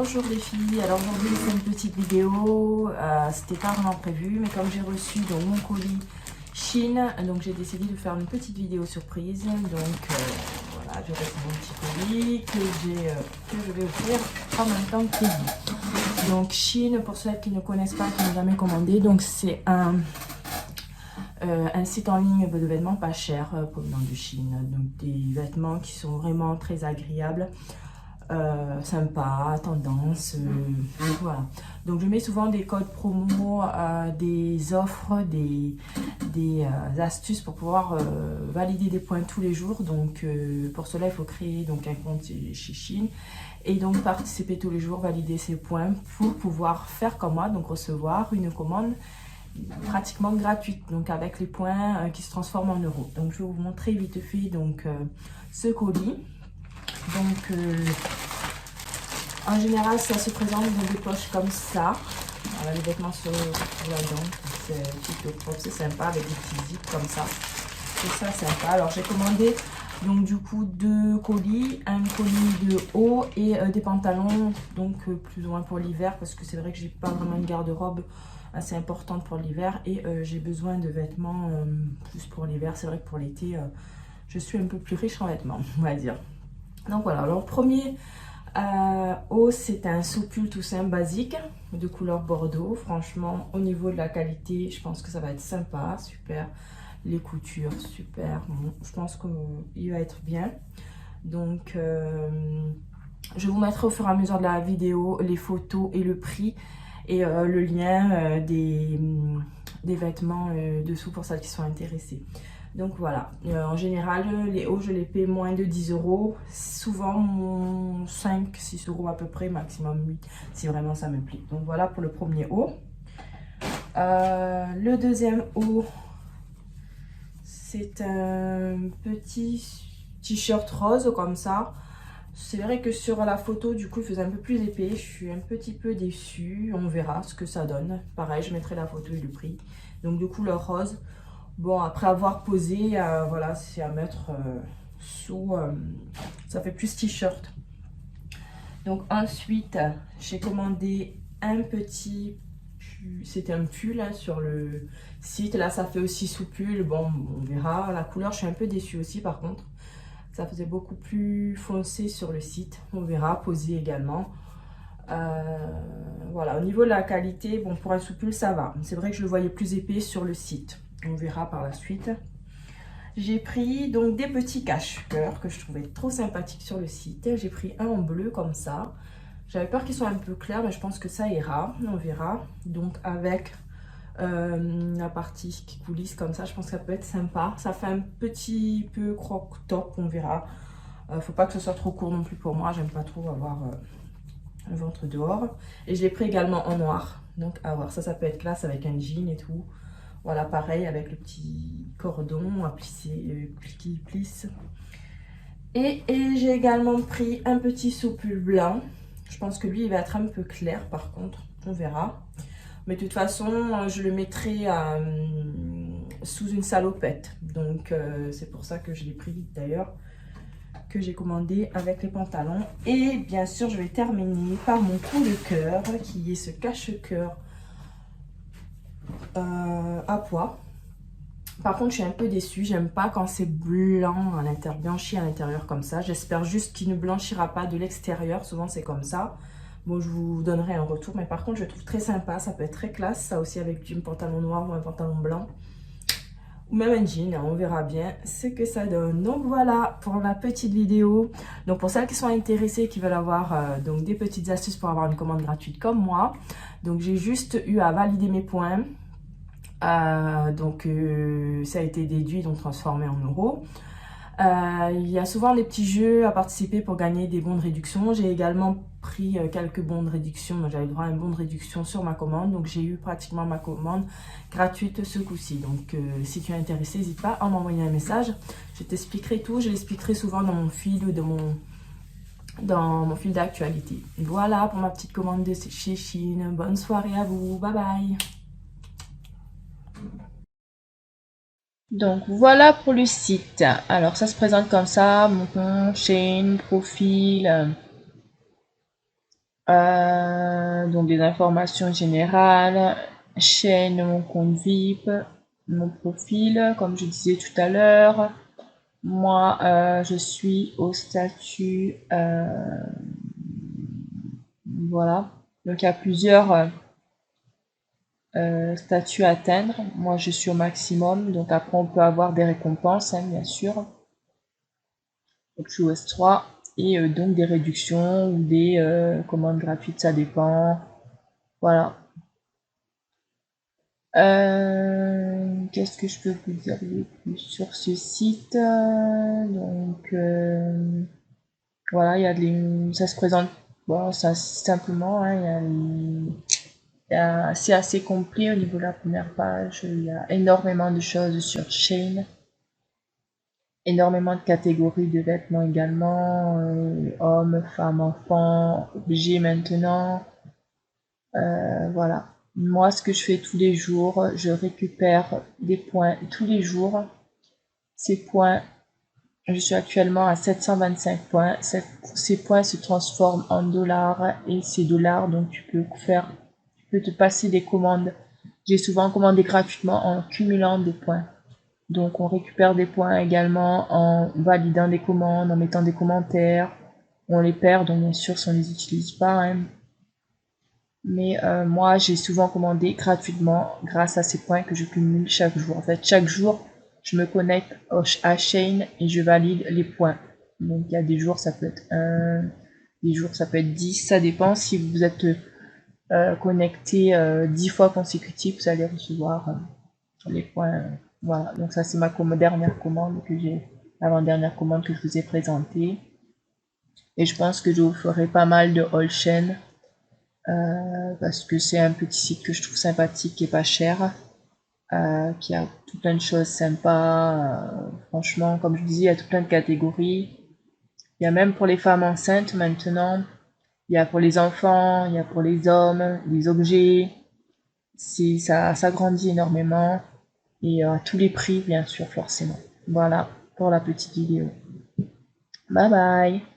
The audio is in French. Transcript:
Bonjour les filles, alors aujourd'hui c'est une petite vidéo, c'était pas vraiment prévu, mais comme j'ai reçu donc mon colis Chine, donc j'ai décidé de faire une petite vidéo surprise. Donc voilà, j'ai reçu mon petit colis que je vais ouvrir en même temps que vous. Donc Chine, pour ceux qui ne connaissent pas, qui n'ont jamais commandé, donc c'est un site en ligne de vêtements pas chers provenant de Chine, donc des vêtements qui sont vraiment très agréables. Sympa, tendance, voilà. Donc je mets souvent des codes promo, des offres, des astuces pour pouvoir valider des points tous les jours. Donc pour cela il faut créer donc un compte chez Chine et donc participer tous les jours, valider ces points pour pouvoir faire comme moi, donc recevoir une commande pratiquement gratuite, donc avec les points qui se transforment en euros. Donc je vais vous montrer vite fait donc ce colis. Donc en général ça se présente dans des poches comme ça. Voilà, les vêtements sur là-dedans, c'est plutôt propre, c'est sympa avec des petits zips comme ça. C'est ça sympa. Alors j'ai commandé donc du coup 2 colis, un colis de haut et des pantalons, donc plus ou moins pour l'hiver, parce que c'est vrai que j'ai pas vraiment une garde-robe assez importante pour l'hiver et j'ai besoin de vêtements plus pour l'hiver. C'est vrai que pour l'été je suis un peu plus riche en vêtements, on va dire. Donc voilà, alors premier haut, c'est un soupul tout simple basique de couleur bordeaux. Franchement, au niveau de la qualité, je pense que ça va être sympa, super. Les coutures, super. Bon, je pense qu'il va être bien. Donc je vous mettrai au fur et à mesure de la vidéo les photos et le prix et le lien des vêtements dessous pour celles qui sont intéressées. Donc voilà, en général les hauts je les paie moins de 10 €, souvent 5-6 € à peu près, maximum 8 si vraiment ça me plaît. Donc voilà pour le premier haut. Le deuxième haut, c'est un petit t-shirt rose comme ça. C'est vrai que sur la photo du coup il faisait un peu plus épais, je suis un petit peu déçue, on verra ce que ça donne. Pareil, je mettrai la photo et le prix. Donc de couleur rose. Bon, après avoir posé, voilà, c'est à mettre sous, ça fait plus t-shirt. Donc ensuite, j'ai commandé un petit, c'était un pull hein, sur le site. Là, ça fait aussi sous pull. Bon, on verra. La couleur, je suis un peu déçue aussi par contre. Ça faisait beaucoup plus foncé sur le site. On verra, posé également. Voilà, au niveau de la qualité, bon, pour un sous-pull, ça va. C'est vrai que je le voyais plus épais sur le site. On verra par la suite. J'ai pris donc des petits cache-cœurs que je trouvais trop sympathiques sur le site. J'ai pris un en bleu comme ça. J'avais peur qu'ils soient un peu clairs, mais je pense que ça ira. On verra. Donc avec la partie qui coulisse comme ça, je pense que ça peut être sympa. Ça fait un petit peu croque-top, on verra. Faut pas que ce soit trop court non plus pour moi. J'aime pas trop avoir le ventre dehors. Et je l'ai pris également en noir. Donc à voir, ça peut être classe avec un jean et tout. Voilà, pareil avec le petit cordon à plisser, qui plisse. Et j'ai également pris un petit soupul blanc. Je pense que lui, il va être un peu clair par contre. On verra. Mais de toute façon, je le mettrai sous une salopette. Donc, c'est pour ça que je l'ai pris d'ailleurs. Que j'ai commandé avec les pantalons. Et bien sûr, je vais terminer par mon coup de cœur qui est ce cache-cœur à pois. Par contre, je suis un peu déçue. J'aime pas quand c'est blanc à l'intérieur, blanchi à l'intérieur comme ça. J'espère juste qu'il ne blanchira pas de l'extérieur. Souvent, c'est comme ça. Bon, je vous donnerai un retour. Mais par contre, je trouve très sympa. Ça peut être très classe. Ça aussi avec un pantalon noir ou un pantalon blanc. Ou même un jean. On verra bien ce que ça donne. Donc, voilà pour la petite vidéo. Donc, pour celles qui sont intéressées, qui veulent avoir donc des petites astuces pour avoir une commande gratuite comme moi. Donc, j'ai juste eu à valider mes points. Donc ça a été déduit, donc transformé en euros. Il y a souvent des petits jeux à participer pour gagner des bons de réduction. J'ai également pris quelques bons de réduction. J'avais droit à un bon de réduction sur ma commande. Donc j'ai eu pratiquement ma commande gratuite ce coup-ci. Donc si tu es intéressé, n'hésite pas à m'envoyer un message. Je t'expliquerai tout. Je l'expliquerai souvent dans mon fil ou dans mon fil d'actualité. Voilà pour ma petite commande de chez Chine. Bonne soirée à vous. Bye bye. Donc voilà pour le site. Alors ça se présente comme ça, mon compte, chaîne, profil. Donc des informations générales, chaîne, mon compte VIP, mon profil, comme je disais tout à l'heure. Moi, je suis au statut, voilà. Donc il y a plusieurs statuts à atteindre. Moi, je suis au maximum. Donc après, on peut avoir des récompenses, hein, bien sûr. Donc je suis au S3 et donc des réductions ou des commandes gratuites, ça dépend. Voilà. Qu'est-ce que je peux vous dire de plus sur ce site? Donc voilà, il y a ça se présente, bon, ça simplement, hein, c'est assez complet au niveau de la première page. Il y a énormément de choses sur Shein, énormément de catégories de vêtements également, hommes, femmes, enfants, objets maintenant. Voilà. Moi, ce que je fais tous les jours, je récupère des points tous les jours. Ces points, je suis actuellement à 725 points. Ces points se transforment en dollars et ces dollars, donc tu peux te passer des commandes. J'ai souvent commandé gratuitement en cumulant des points. Donc on récupère des points également en validant des commandes, en mettant des commentaires. On les perd, donc bien sûr si on ne les utilise pas, hein. Mais moi, j'ai souvent commandé gratuitement grâce à ces points que je cumule chaque jour. En fait, chaque jour, je me connecte à Shein et je valide les points. Donc, il y a des jours, ça peut être 1, des jours, ça peut être 10. Ça dépend. Si vous êtes connecté 10 fois consécutif, vous allez recevoir les points. Voilà. Donc, ça, c'est ma dernière commande que j'ai, l'avant-dernière commande que je vous ai présentée. Et je pense que je vous ferai pas mal de haul chain parce que c'est un petit site que je trouve sympathique et pas cher, qui a tout plein de choses sympas. Franchement, comme je disais, il y a tout plein de catégories. Il y a même pour les femmes enceintes maintenant. Il y a pour les enfants, il y a pour les hommes, les objets. Ça grandit énormément et à tous les prix, bien sûr, forcément. Voilà pour la petite vidéo. Bye bye.